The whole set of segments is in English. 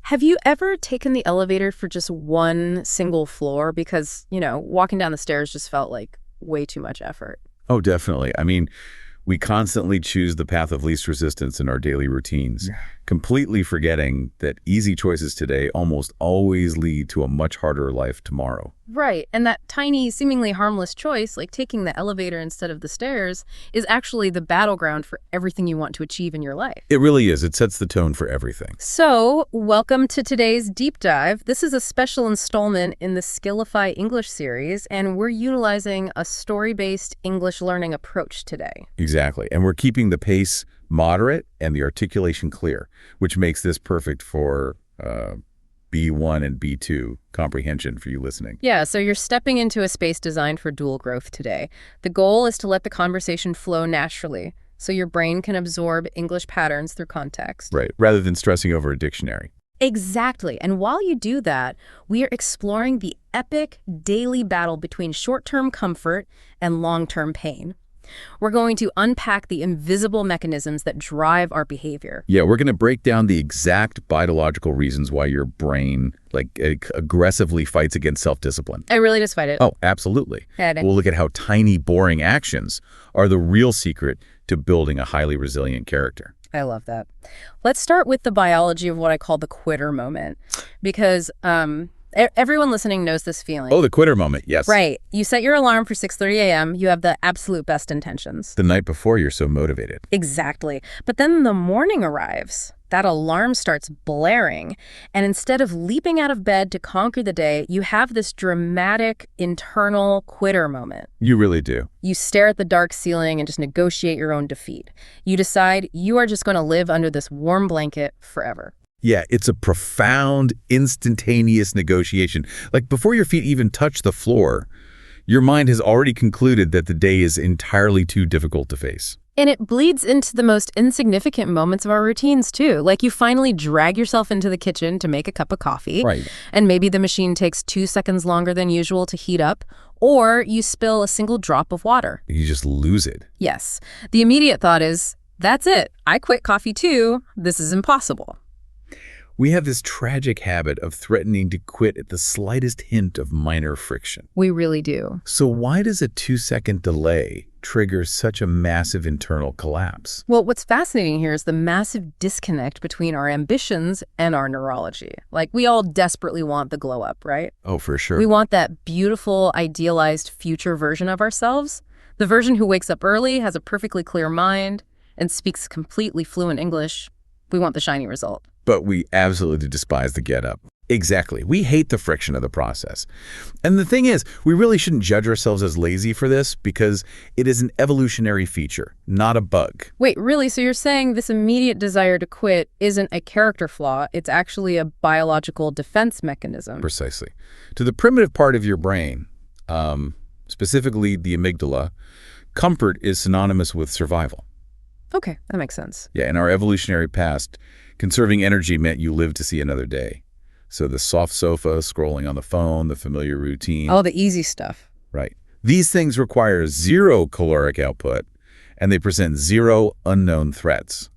Have you ever taken the elevator for just one single floor because, walking down the stairs just felt like way too much effort? Oh, definitely. I mean, we constantly choose the path of least resistance in our daily routines, completely forgetting that easy choices today almost always lead to a much harder life tomorrow. Right. And that tiny, seemingly harmless choice, like taking the elevator instead of the stairs, is actually the battleground for everything you want to achieve in your life. It really is. It sets the tone for everything. So, welcome to today's deep dive. This is a special installment in the Skillify English series, and we're utilizing a story-based English learning approach today. Exactly. And we're keeping the pace moderate and the articulation clear, which makes this perfect for B1 and B2 comprehension for you listening. Yeah, so you're stepping into a space designed for dual growth today. The goal is to let the conversation flow naturally so your brain can absorb English patterns through context. Right, rather than stressing over a dictionary. Exactly. And while you do that, we are exploring the epic daily battle between short-term comfort and long-term pain. We're going to unpack the invisible mechanisms that drive our behavior. Yeah, we're going to break down the exact biological reasons why your brain aggressively fights against self-discipline. I really just fight it. Oh, absolutely. We'll look at how tiny, boring actions are the real secret to building a highly resilient character. I love that. Let's start with the biology of what I call the quitter moment, because everyone listening knows this feeling. Oh, the quitter moment, yes. Right. You set your alarm for 6:30 a.m. You have the absolute best intentions. The night before, you're so motivated. Exactly. But then the morning arrives. That alarm starts blaring. And instead of leaping out of bed to conquer the day, you have this dramatic internal quitter moment. You really do. You stare at the dark ceiling and just negotiate your own defeat. You decide you are just going to live under this warm blanket forever. Yeah, it's a profound, instantaneous negotiation. Like before your feet even touch the floor, your mind has already concluded that the day is entirely too difficult to face. And it bleeds into the most insignificant moments of our routines, too. Like you finally drag yourself into the kitchen to make a cup of coffee. Right. And maybe the machine takes 2 seconds longer than usual to heat up. Or you spill a single drop of water. You just lose it. Yes. The immediate thought is, that's it. I quit coffee, too. This is impossible. We have this tragic habit of threatening to quit at the slightest hint of minor friction. We really do. So why does a 2-second delay trigger such a massive internal collapse? Well, what's fascinating here is the massive disconnect between our ambitions and our neurology. Like, we all desperately want the glow up, right? Oh, for sure. We want that beautiful, idealized future version of ourselves. The version who wakes up early, has a perfectly clear mind, and speaks completely fluent English. We want the shiny result. But we absolutely despise the get-up. Exactly. We hate the friction of the process. And the thing is, we really shouldn't judge ourselves as lazy for this because it is an evolutionary feature, not a bug. Wait, really? So you're saying this immediate desire to quit isn't a character flaw, it's actually a biological defense mechanism? Precisely. To the primitive part of your brain, specifically the amygdala, comfort is synonymous with survival. Okay, that makes sense. Yeah, in our evolutionary past, conserving energy meant you lived to see another day. So the soft sofa, scrolling on the phone, the familiar routine. All the easy stuff. Right. These things require zero caloric output, and they present zero unknown threats.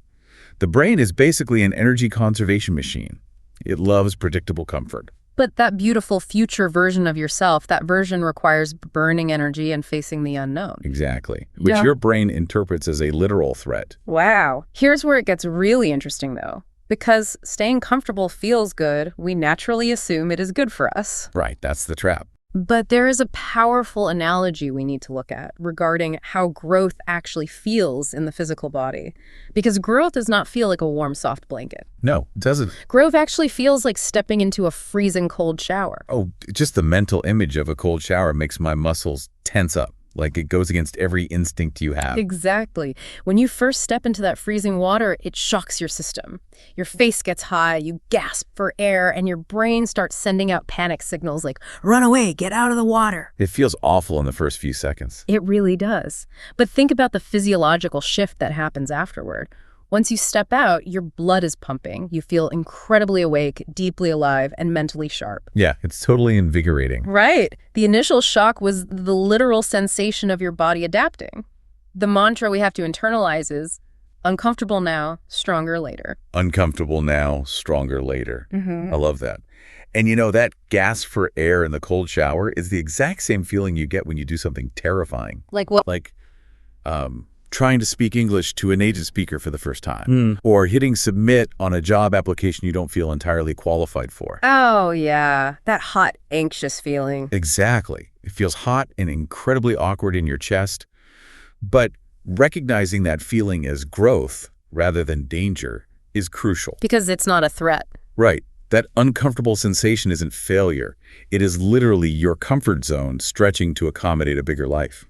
The brain is basically an energy conservation machine. It loves predictable comfort. But that beautiful future version of yourself, that version requires burning energy and facing the unknown. Exactly. Which your brain interprets as a literal threat. Wow. Here's where it gets really interesting, though. Because staying comfortable feels good, we naturally assume it is good for us. Right, that's the trap. But there is a powerful analogy we need to look at regarding how growth actually feels in the physical body. Because growth does not feel like a warm, soft blanket. No, it doesn't. Growth actually feels like stepping into a freezing cold shower. Oh, just the mental image of a cold shower makes my muscles tense up. Like it goes against every instinct you have. Exactly. When you first step into that freezing water, it shocks your system. Your face gets high, you gasp for air, and your brain starts sending out panic signals like, run away, get out of the water. It feels awful in the first few seconds. It really does. But think about the physiological shift that happens afterward. Once you step out, your blood is pumping. You feel incredibly awake, deeply alive, and mentally sharp. Yeah, it's totally invigorating. Right. The initial shock was the literal sensation of your body adapting. The mantra we have to internalize is, Uncomfortable now, stronger later. Uncomfortable now, stronger later. Mm-hmm. I love that. And that gasp for air in the cold shower is the exact same feeling you get when you do something terrifying. Like what? Like trying to speak English to a native speaker for the first time. Or hitting submit on a job application you don't feel entirely qualified for. Oh, yeah. That hot, anxious feeling. Exactly. It feels hot and incredibly awkward in your chest. But recognizing that feeling as growth rather than danger is crucial. Because it's not a threat. Right. That uncomfortable sensation isn't failure. It is literally your comfort zone stretching to accommodate a bigger life.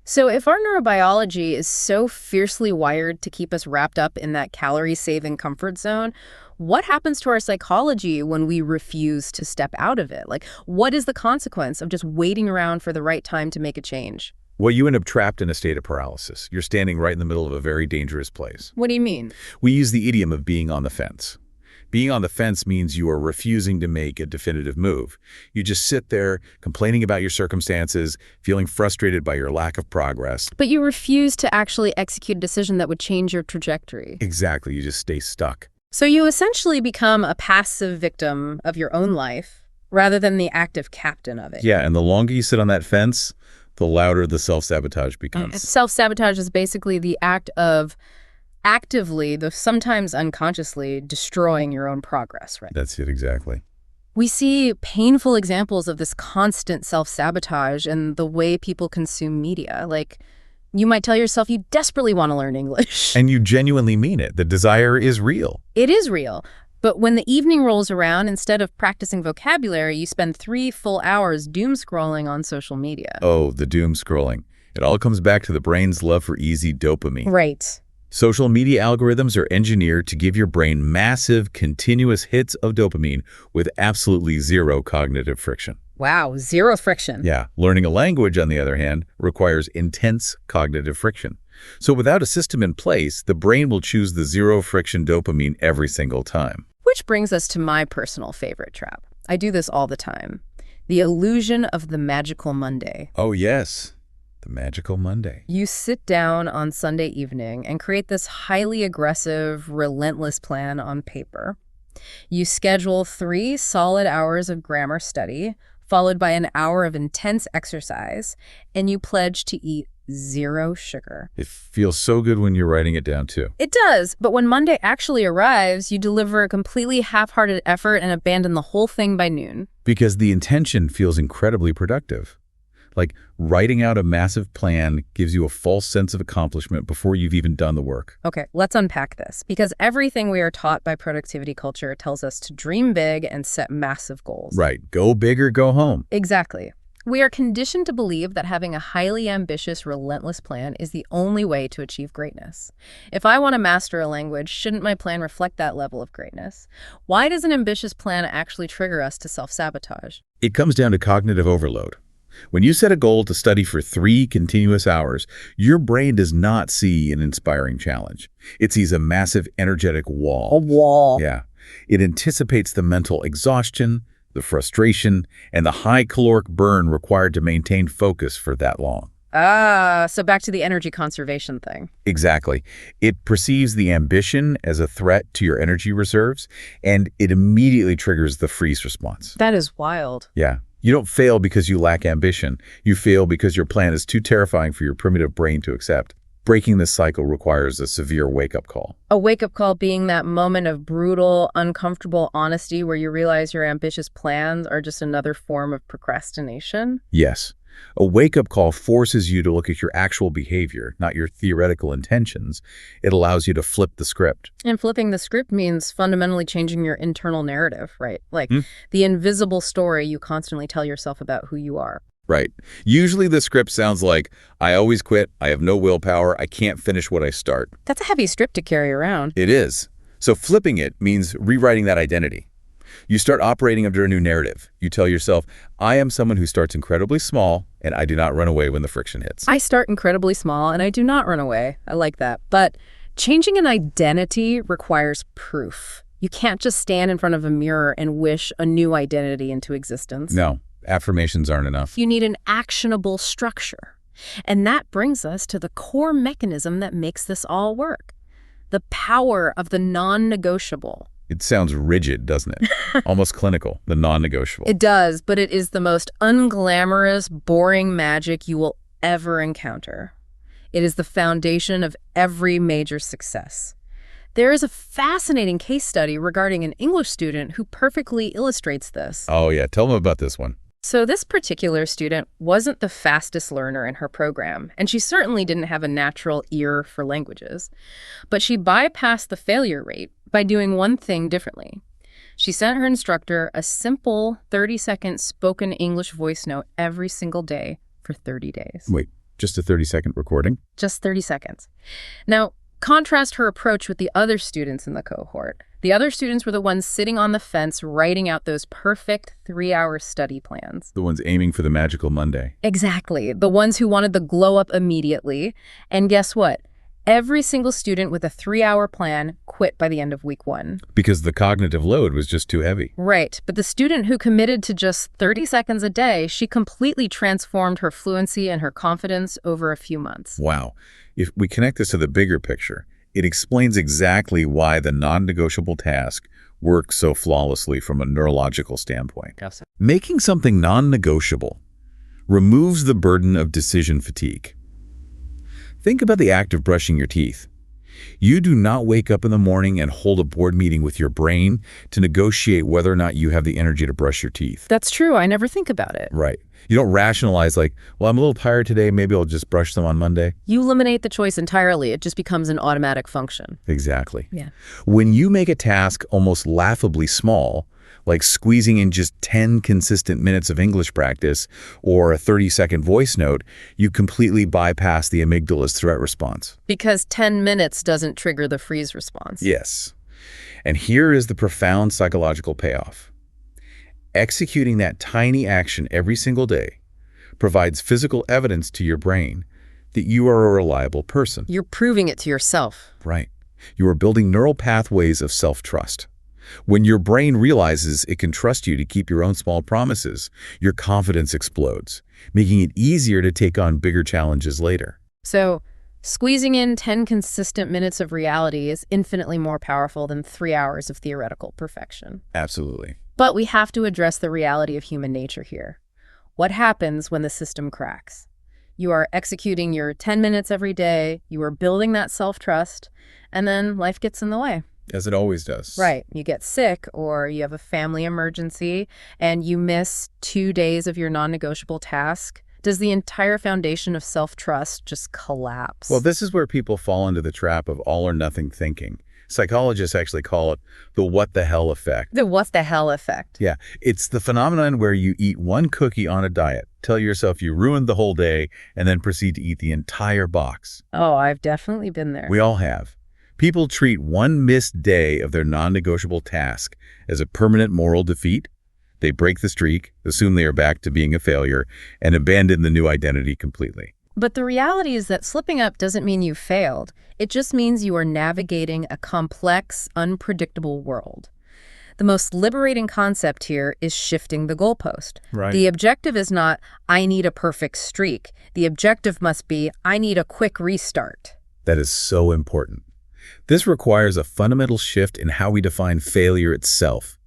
So if our neurobiology is so fiercely wired to keep us wrapped up in that calorie-saving comfort zone, what happens to our psychology when we refuse to step out of it? Like, what is the consequence of just waiting around for the right time to make a change? Well, you end up trapped in a state of paralysis. You're standing right in the middle of a very dangerous place. What do you mean? We use the idiom of being on the fence. Being on the fence means you are refusing to make a definitive move. You just sit there complaining about your circumstances, feeling frustrated by your lack of progress. But you refuse to actually execute a decision that would change your trajectory. Exactly. You just stay stuck. So you essentially become a passive victim of your own life rather than the active captain of it. Yeah, and the longer you sit on that fence, the louder the self-sabotage becomes. Self-sabotage is basically the act of actively, though sometimes unconsciously, destroying your own progress, right? That's it, exactly. We see painful examples of this constant self-sabotage in the way people consume media. Like, you might tell yourself you desperately want to learn English. And you genuinely mean it. The desire is real. It is real. But when the evening rolls around, instead of practicing vocabulary, you spend 3 full hours doom scrolling on social media. Oh, the doom scrolling. It all comes back to the brain's love for easy dopamine. Right. Social media algorithms are engineered to give your brain massive, continuous hits of dopamine with absolutely zero cognitive friction. Wow, zero friction. Yeah. Learning a language, on the other hand, requires intense cognitive friction. So without a system in place, the brain will choose the zero friction dopamine every single time. Which brings us to my personal favorite trap. I do this all the time. The illusion of the magical Monday. Oh, yes. The magical Monday. You sit down on Sunday evening and create this highly aggressive, relentless plan on paper. You schedule 3 solid hours of grammar study, followed by an hour of intense exercise, and you pledge to eat 0 sugar. It feels so good when you're writing it down, too. It does, but when Monday actually arrives, you deliver a completely half-hearted effort and abandon the whole thing by noon. Because the intention feels incredibly productive. Like, writing out a massive plan gives you a false sense of accomplishment before you've even done the work. Okay, let's unpack this, because everything we are taught by productivity culture tells us to dream big and set massive goals. Right. Go big or go home. Exactly. We are conditioned to believe that having a highly ambitious, relentless plan is the only way to achieve greatness. If I want to master a language, shouldn't my plan reflect that level of greatness? Why does an ambitious plan actually trigger us to self-sabotage? It comes down to cognitive overload. When you set a goal to study for 3 continuous hours, your brain does not see an inspiring challenge. It sees a massive energetic wall. A wall. Yeah. It anticipates the mental exhaustion, the frustration, and the high caloric burn required to maintain focus for that long. So back to the energy conservation thing. Exactly. It perceives the ambition as a threat to your energy reserves, and it immediately triggers the freeze response. That is wild. Yeah. You don't fail because you lack ambition. You fail because your plan is too terrifying for your primitive brain to accept. Breaking this cycle requires a severe wake-up call. A wake-up call being that moment of brutal, uncomfortable honesty where you realize your ambitious plans are just another form of procrastination? Yes. A wake-up call forces you to look at your actual behavior, not your theoretical intentions. It allows you to flip the script. And flipping the script means fundamentally changing your internal narrative, right? Like the invisible story you constantly tell yourself about who you are. Right. Usually the script sounds like, I always quit, I have no willpower, I can't finish what I start. That's a heavy script to carry around. It is. So flipping it means rewriting that identity. You start operating under a new narrative. You tell yourself, I am someone who starts incredibly small, and I do not run away when the friction hits. I start incredibly small, and I do not run away. I like that. But changing an identity requires proof. You can't just stand in front of a mirror and wish a new identity into existence. No, affirmations aren't enough. You need an actionable structure. And that brings us to the core mechanism that makes this all work. the power of the non-negotiable. It sounds rigid, doesn't it? Almost clinical, the non-negotiable. It does, but it is the most unglamorous, boring magic you will ever encounter. It is the foundation of every major success. There is a fascinating case study regarding an English student who perfectly illustrates this. Oh, yeah. Tell them about this one. So this particular student wasn't the fastest learner in her program, and she certainly didn't have a natural ear for languages. But she bypassed the failure rate by doing one thing differently. She sent her instructor a simple 30-second spoken English voice note every single day for 30 days. Wait, just a 30-second recording? Just 30 seconds. Now, contrast her approach with the other students in the cohort. The other students were the ones sitting on the fence writing out those perfect 3-hour study plans. The ones aiming for the magical Monday. Exactly. The ones who wanted the glow up immediately. And guess what? Every single student with a 3-hour plan quit by the end of week 1. Because the cognitive load was just too heavy. Right. But the student who committed to just 30 seconds a day, she completely transformed her fluency and her confidence over a few months. Wow. If we connect this to the bigger picture, it explains exactly why the non-negotiable task works so flawlessly from a neurological standpoint. Yes. Making something non-negotiable removes the burden of decision fatigue. Think about the act of brushing your teeth. You do not wake up in the morning and hold a board meeting with your brain to negotiate whether or not you have the energy to brush your teeth. That's true. I never think about it. Right. You don't rationalize like, well, I'm a little tired today. Maybe I'll just brush them on Monday. You eliminate the choice entirely. It just becomes an automatic function. Exactly. Yeah. When you make a task almost laughably small, like squeezing in just 10 consistent minutes of English practice or a 30-second voice note, you completely bypass the amygdala's threat response. Because 10 minutes doesn't trigger the freeze response. Yes. And here is the profound psychological payoff. Executing that tiny action every single day provides physical evidence to your brain that you are a reliable person. You're proving it to yourself. Right. You are building neural pathways of self-trust. When your brain realizes it can trust you to keep your own small promises, your confidence explodes, making it easier to take on bigger challenges later. So, squeezing in 10 consistent minutes of reality is infinitely more powerful than 3 hours of theoretical perfection. Absolutely. But we have to address the reality of human nature here. What happens when the system cracks? You are executing your 10 minutes every day, you are building that self-trust, and then life gets in the way. As it always does. Right. You get sick or you have a family emergency and you miss 2 days of your non-negotiable task. Does the entire foundation of self-trust just collapse? Well, this is where people fall into the trap of all or nothing thinking. Psychologists actually call it the what the hell effect. The what the hell effect. Yeah, it's the phenomenon where you eat one cookie on a diet, tell yourself you ruined the whole day, and then proceed to eat the entire box. Oh, I've definitely been there. We all have. People treat one missed day of their non-negotiable task as a permanent moral defeat. They break the streak, assume they are back to being a failure, and abandon the new identity completely. But the reality is that slipping up doesn't mean you failed. It just means you are navigating a complex, unpredictable world. The most liberating concept here is shifting the goalpost. Right. The objective is not, I need a perfect streak. The objective must be, I need a quick restart. That is so important. This requires a fundamental shift in how we define failure itself.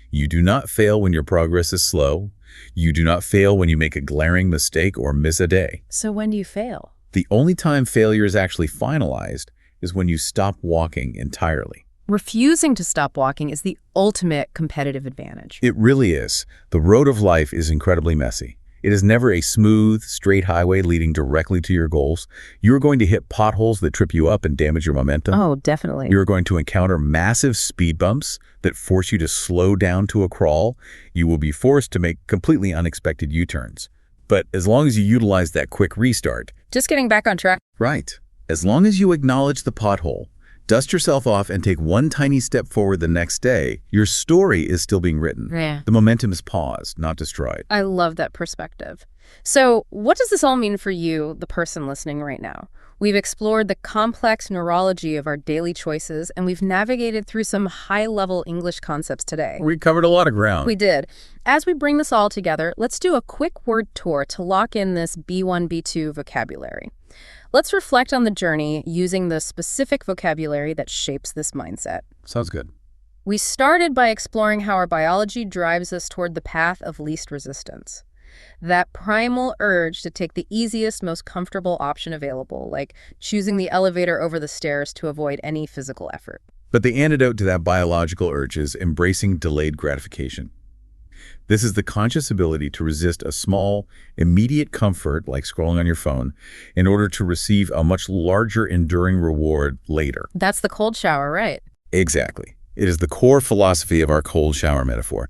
You do not fail when your progress is slow. You do not fail when you make a glaring mistake or miss a day. So when do you fail? The only time failure is actually finalized is when you stop walking entirely. Refusing to stop walking is the ultimate competitive advantage. It really is. The road of life is incredibly messy. It is never a smooth, straight highway leading directly to your goals. You are going to hit potholes that trip you up and damage your momentum. Oh, definitely. You are going to encounter massive speed bumps that force you to slow down to a crawl. You will be forced to make completely unexpected U-turns. But as long as you utilize that quick restart. Just getting back on track. Right. As long as you acknowledge the pothole, dust yourself off and take one tiny step forward the next day, your story is still being written. Yeah. The momentum is paused, not destroyed. I love that perspective. So what does this all mean for you, the person listening right now? We've explored the complex neurology of our daily choices, and we've navigated through some high-level English concepts today. We covered a lot of ground. We did. As we bring this all together, let's do a quick word tour to lock in this B1, B2 vocabulary. Let's reflect on the journey using the specific vocabulary that shapes this mindset. Sounds good. We started by exploring how our biology drives us toward the path of least resistance. That primal urge to take the easiest, most comfortable option available, like choosing the elevator over the stairs to avoid any physical effort. But the antidote to that biological urge is embracing delayed gratification. This is the conscious ability to resist a small, immediate comfort, like scrolling on your phone, in order to receive a much larger, enduring reward later. That's the cold shower, right? Exactly. It is the core philosophy of our cold shower metaphor.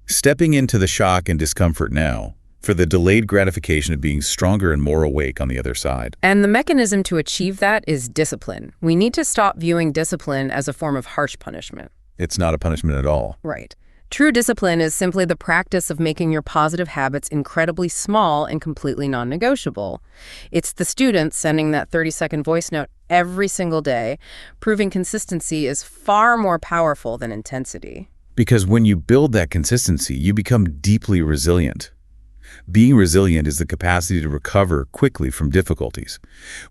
Stepping into the shock and discomfort now for the delayed gratification of being stronger and more awake on the other side. And the mechanism to achieve that is discipline. We need to stop viewing discipline as a form of harsh punishment. It's not a punishment at all. Right. True discipline is simply the practice of making your positive habits incredibly small and completely non-negotiable. It's the student sending that 30-second voice note every single day, proving consistency is far more powerful than intensity. Because when you build that consistency, you become deeply resilient. Being resilient is the capacity to recover quickly from difficulties.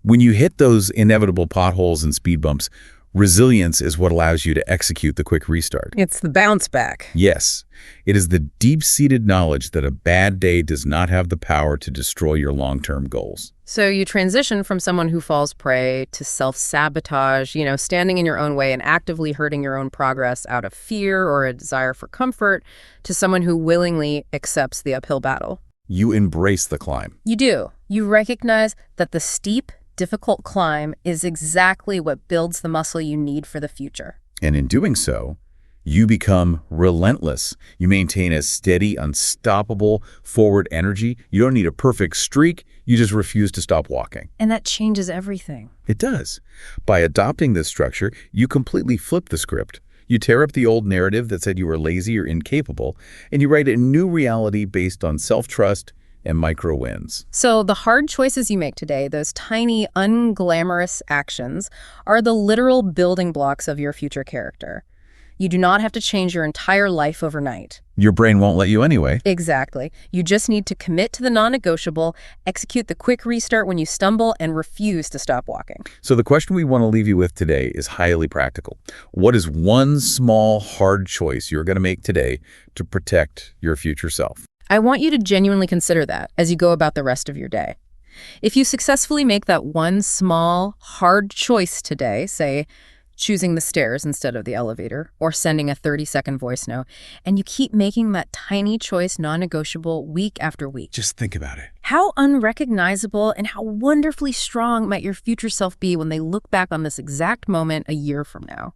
When you hit those inevitable potholes and speed bumps, resilience is what allows you to execute the quick restart. It's the bounce back. Yes, it is the deep-seated knowledge that a bad day does not have the power to destroy your long-term goals. So you transition from someone who falls prey to self-sabotage, standing in your own way and actively hurting your own progress out of fear or a desire for comfort, to someone who willingly accepts the uphill battle. You embrace the climb. You do. You recognize that the steep, difficult climb is exactly what builds the muscle you need for the future. And in doing so, you become relentless. You maintain a steady, unstoppable forward energy. You don't need a perfect streak. You just refuse to stop walking. And that changes everything. It does. By adopting this structure, you completely flip the script. You tear up the old narrative that said you were lazy or incapable, and you write a new reality based on self-trust and micro wins. So the hard choices you make today, those tiny, unglamorous actions, are the literal building blocks of your future character. You do not have to change your entire life overnight. Your brain won't let you anyway. Exactly. You just need to commit to the non-negotiable, execute the quick restart when you stumble, and refuse to stop walking. So the question we want to leave you with today is highly practical. What is one small, hard choice you're going to make today to protect your future self? I want you to genuinely consider that as you go about the rest of your day. If you successfully make that one small, hard choice today, say, choosing the stairs instead of the elevator, or sending a 30-second voice note, and you keep making that tiny choice non-negotiable week after week. Just think about it. How unrecognizable and how wonderfully strong might your future self be when they look back on this exact moment a year from now?